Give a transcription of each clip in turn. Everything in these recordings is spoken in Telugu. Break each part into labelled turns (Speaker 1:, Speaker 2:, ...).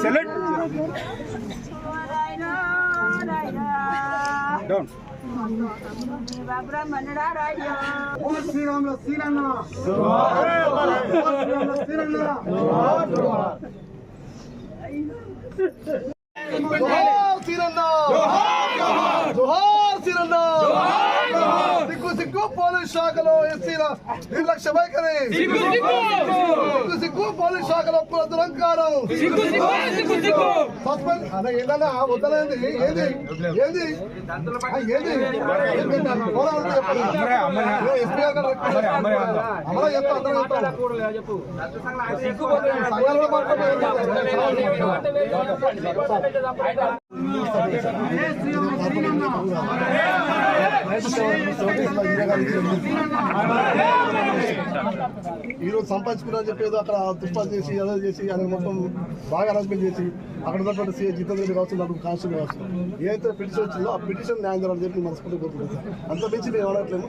Speaker 1: Select down.
Speaker 2: సిగ్గు పోలీస్ శాఖలో ఎస్సీల నిర్లక్ష్య వైఖరి, సిగ్గు పోలీస్ శాఖలో దురంకారం, సస్పెండ్ ఏదన్నా వద్దలేంది ఏది ఏది ఏది ఎస్పీ గారు అమలు చెప్తా అందరూ సంఘాలలో ఈరోజు సంపాదించుకున్నా చెప్పేది అక్కడ దుష్పాలు చేసి అదే చేసి ఆయన మొత్తం బాగా అరేంజ్మెంట్ చేసి అక్కడ ఉన్నటువంటి సీఏ జితేంద్ర రెడ్డి కావచ్చు, నాకు కాన్స్టేబుల్ కావచ్చు, ఏదైతే పిటిషన్ వచ్చిందో ఆ పిటిషన్ న్యాయం జరగాలని చెప్పి మనస్ఫూర్తి కోరుకుంటుంది. అంత మించి మేము అనట్లేదు.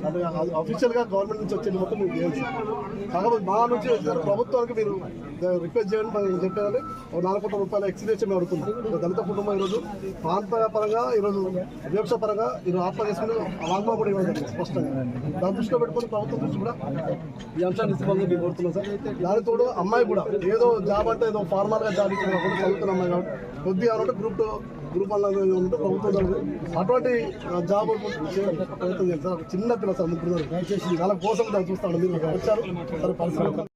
Speaker 2: అంటే అఫీషియల్గా గవర్నమెంట్ నుంచి వచ్చేది మొత్తం మీకు చేయాల్సి, కాకపోతే మా నుంచి ప్రభుత్వానికి మీరు రిక్వెస్ట్ చేయండి. మనం చెప్పేదంటే ఒక 4 కోట్ల రూపాయల ఎక్స్గ్రేషన్ మేము అడుగుతున్నాం. దళిత కుటుంబం ఈరోజు ప్రాంత పరంగా, ఈరోజు వివక్ష పరంగా ఈరోజు ఆత్మ చేసుకుని వాగ్మా కూడా ఇవ్వడం జరిగింది స్పష్టంగా. దాన్ని దృష్టిలో పెట్టుకుని ప్రభుత్వం దృష్టి కూడా ఈ అంశాన్ని ఇస్తామని మేము కోరుతున్నాం సార్. దాని తోడు అమ్మాయి కూడా ఏదో జాబ్ అంటే ఏదో ఫార్మల్గా జాబ్ ఇచ్చిన కూడా చదువుతున్న అమ్మాయి కాబట్టి కొద్దిగా అంటే గ్రూప్ 1 ఉంటే ప్రభుత్వం అటువంటి జాబ్ ప్రయత్నం చేస్తారు. చిన్న పిల్ల సార్, 3 వాళ్ళ కోసం చూస్తాను. మీరు వచ్చారు సరే పరిస్థితి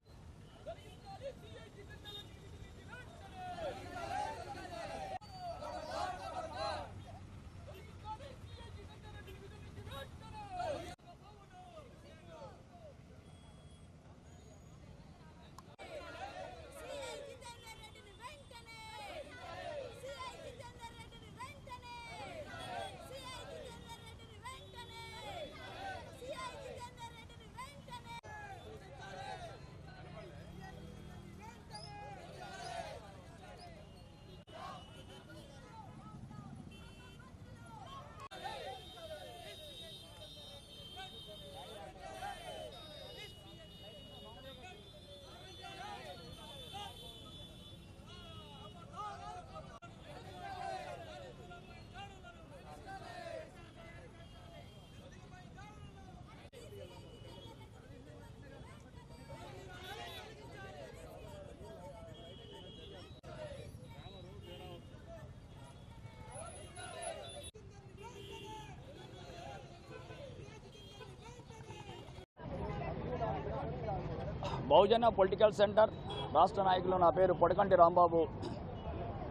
Speaker 3: బహుజన పొలిటికల్ సెంటర్ రాష్ట్ర నాయకులు. నా పేరు పొడకంటి రాంబాబు.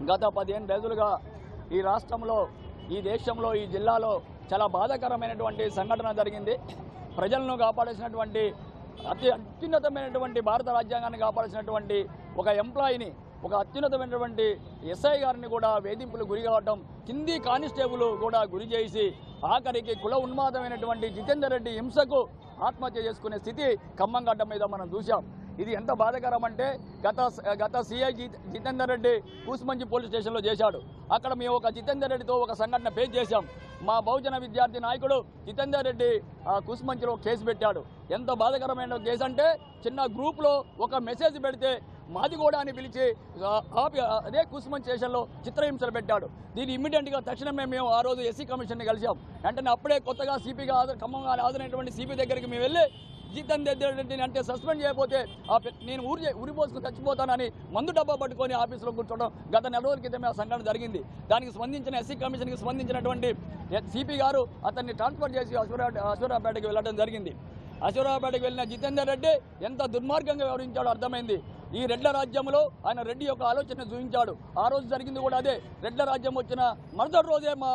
Speaker 3: గత 15 రోజులుగా ఈ రాష్ట్రంలో, ఈ దేశంలో, ఈ జిల్లాలో చాలా బాధాకరమైనటువంటి సంఘటన జరిగింది. ప్రజలను కాపాడాల్సినటువంటి అత్యున్నతమైనటువంటి భారత రాజ్యాంగాన్ని కాపాడాల్సినటువంటి ఒక ఎంప్లాయీని, ఒక అత్యున్నతమైనటువంటి ఎస్ఐ గారిని కూడా వేధింపులు గురి కావడం, కింది కానిస్టేబుల్ కూడా గురి చేసి ఆఖరికి కుల ఉన్మాదమైనటువంటి జితేందర్ రెడ్డి హింసకు ఆత్మహత్య చేసుకునే స్థితి ఖమ్మంగడ్డ మీద మనం చూసాం. ఇది ఎంత బాధాకరం అంటే గత సిఐ జితేందర్ రెడ్డి కూసుమంచి పోలీస్ స్టేషన్లో చేశాడు. అక్కడ మేము ఒక జితేందర్ రెడ్డితో ఒక సంఘటన ఫేస్ చేశాం. మా బహుజన విద్యార్థి నాయకుడు జితేందర్ రెడ్డి కూసుమంచిలో కేసు పెట్టాడు. ఎంత బాధాకరమైన కేసు అంటే, చిన్న గ్రూప్లో ఒక మెసేజ్ పెడితే మాదిగూడ అని పిలిచి అదే కూసుమంచి స్టేషన్లో చిత్రహింసలు పెట్టాడు. దీన్ని ఇమ్మీడియట్గా తక్షణమే మేము ఆ రోజు ఎస్సీ కమిషన్ని కలిసాం. వెంటనే అప్పుడే కొత్తగా సిపిగా ఖమ్మంగా హాజరైనటువంటి సిపి దగ్గరికి మేము వెళ్ళి జితేందర్ రెడ్డిని అంటే సస్పెండ్ చేయకపోతే నేను ఉరిపోసుకుని చచ్చిపోతానని మందు డబ్బా పట్టుకొని ఆఫీసులో కూర్చోవడం గత నెల రోజుల క్రితమే ఆ సంఘటన జరిగింది. దానికి స్పందించిన ఎస్సీ కమిషన్కి స్పందించినటువంటి సిపి గారు అతన్ని ట్రాన్స్ఫర్ చేసి అశ్వరాపేటకి వెళ్ళడం జరిగింది. అశ్వరాపేటకి వెళ్ళిన జితేందర్ రెడ్డి ఎంత దుర్మార్గంగా వ్యవహరించాడో అర్థమైంది. ఈ రెడ్ల రాజ్యంలో ఆయన రెడ్డి యొక్క ఆలోచన చూపించాడు. ఆ రోజు జరిగింది కూడా అదే. రెడ్ల రాజ్యం వచ్చిన మరుసటి రోజే మా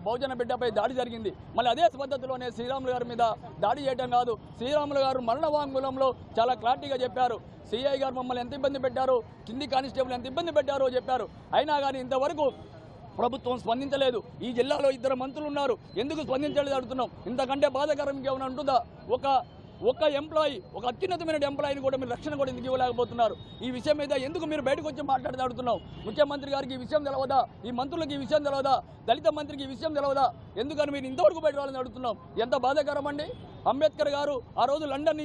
Speaker 3: బహుజన బిడ్డపై దాడి జరిగింది. మళ్ళీ అదే పద్ధతిలోనే శ్రీరాములు గారి మీద దాడి చేయడం కాదు, శ్రీరాములు గారు మరణ వాంగ్మూలంలో చాలా క్లారిటీగా చెప్పారు. సిఐ గారు మమ్మల్ని ఎంత ఇబ్బంది పెట్టారు, కింది కానిస్టేబుల్ ఎంత ఇబ్బంది పెట్టారో చెప్పారు. అయినా కానీ ఇంతవరకు ప్రభుత్వం స్పందించలేదు. ఈ జిల్లాలో 2 మంత్రులు ఉన్నారు, ఎందుకు స్పందించలేదు అడుగుతున్నాం. ఇంతకంటే బాధాకరం ఇంకేమైనా ఉంటుందా? ఒక ఎంప్లాయీ, ఒక అత్యున్నతమైన ఎంప్లాయీని కూడా మీరు రక్షణ కూడా ఎందుకు ఇవ్వలేకపోతున్నారు? ఈ విషయం మీద ఎందుకు మీరు బయటకు వచ్చి మాట్లాడితే అడుగుతున్నాం. ముఖ్యమంత్రి గారికి ఈ విషయం తెలవదా? ఈ మంత్రులకు ఈ విషయం తెలవదా? దళిత మంత్రికి ఈ విషయం తెలవదా? ఎందుకని మీరు ఇంతవరకు బయట రావాలని అడుగుతున్నాం. ఎంత బాధాకరం అండి. అంబేద్కర్ గారు ఆ రోజు లండన్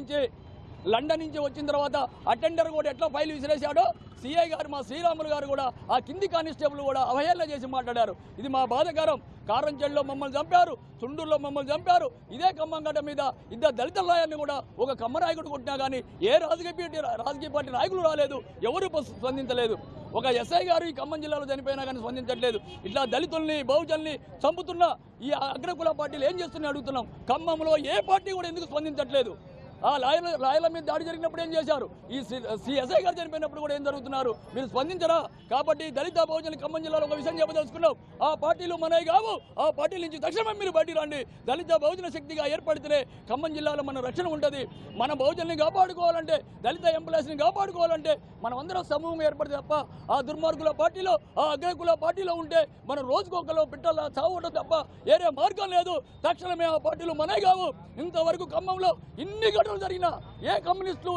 Speaker 3: నుంచి వచ్చిన తర్వాత అటెండర్ కూడా ఎట్లా ఫైల్ విసిరేశాడో సిఐ గారు మా శ్రీరాములు గారు కూడా ఆ కింది కానిస్టేబుల్ కూడా అవహేళన చేసి మాట్లాడారు. ఇది మా బాధాకరం. కారంచెల్లో మమ్మల్ని చంపారు, చుండూరులో మమ్మల్ని చంపారు. ఇదే ఖమ్మంగడ్డ మీద 2 దళిత నాయకులను కూడా ఒక కమ్మ నాయకుడు కొట్టినా కానీ ఏ రాజకీయ పార్టీ నాయకులు రాలేదు, ఎవరు స్పందించలేదు. ఒక ఎస్ఐ గారు ఈ ఖమ్మం జిల్లాలో చనిపోయినా కానీ స్పందించట్లేదు. ఇట్లా దళితుల్ని బహుజనుల్ని చంపుతున్న ఈ అగ్రకుల పార్టీలు ఏం చేస్తున్నాయి అడుగుతున్నాం. ఖమ్మంలో ఏ పార్టీ కూడా ఎందుకు స్పందించట్లేదు? ఆ లాయల మీద దాడి జరిగినప్పుడు ఏం చేశారు? ఈ ఎస్ఐ గారు చనిపోయినప్పుడు కూడా ఏం జరుగుతున్నారు? మీరు స్పందించరా? కాబట్టి దళిత బహుజనులు ఖమ్మం జిల్లాలో ఒక విషయం చెప్పదలుచుకున్నాం. ఆ పార్టీలు మనవి కావు. ఆ పార్టీల నుంచి తక్షణమే మీరు బయటికి రండి. దళిత బహుజన శక్తిగా ఏర్పడితేనే ఖమ్మం జిల్లాలో మన రక్షణ ఉంటుంది. మన బహుజనుల్ని కాపాడుకోవాలంటే, దళిత ఎంప్లాయీస్ని కాపాడుకోవాలంటే మనం అందరం సమూహంగా ఏర్పడితే తప్ప ఆ దుర్మార్గుల పార్టీలో, ఆ అగ్రకుల పార్టీలో ఉంటే మనం రోజుకొకలో పిట్టల్లా చావడం తప్ప వేరే మార్గం లేదు. తక్షణమే ఆ పార్టీలు మనవి కావు. ఇంతవరకు ఖమ్మంలో ఇన్ని ఘటనలు జరిగినా ఏ కమ్యూనిస్టులు,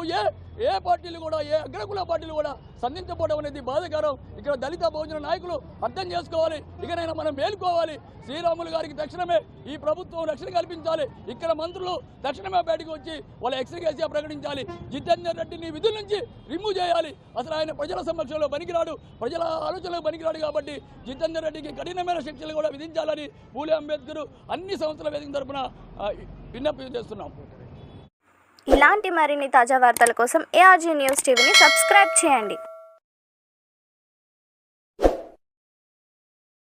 Speaker 3: ఏ పార్టీలు కూడా, ఏ అగ్రకుల పార్టీలు కూడా స్పందించకపోవడం అనేది బాధాకరం. ఇక్కడ దళిత బహుజన నాయకులు అర్థం చేసుకోవాలి. ఇకనైనా మనం మేలుకోవాలి. శ్రీరాములు గారికి తక్షణమే ఈ ప్రభుత్వం రక్షణ కల్పించాలి. ఇక్కడ మంత్రులు తక్షణమే బయటకు వచ్చి వాళ్ళ ఎక్స్గ్రేషియా ప్రకటించాలి. జితేందర్ రెడ్డిని విధుల నుంచి రిమూవ్ చేయాలి. అసలు ఆయన ప్రజల సమక్షంలో పనికిరాడు, ప్రజల ఆలోచనలో పనికిరాడు. కాబట్టి జితేందర్ రెడ్డికి కఠినమైన శిక్షలు కూడా విధించాలని పూలే అంబేద్కర్ అన్ని సంస్థల వేదిక తరఫున విజ్ఞప్తి చేస్తున్నాం.
Speaker 4: ఇలాంటి మరిన్ని తాజా వార్తల కోసం ARG న్యూస్ టీవీని సబ్స్క్రైబ్ చేయండి.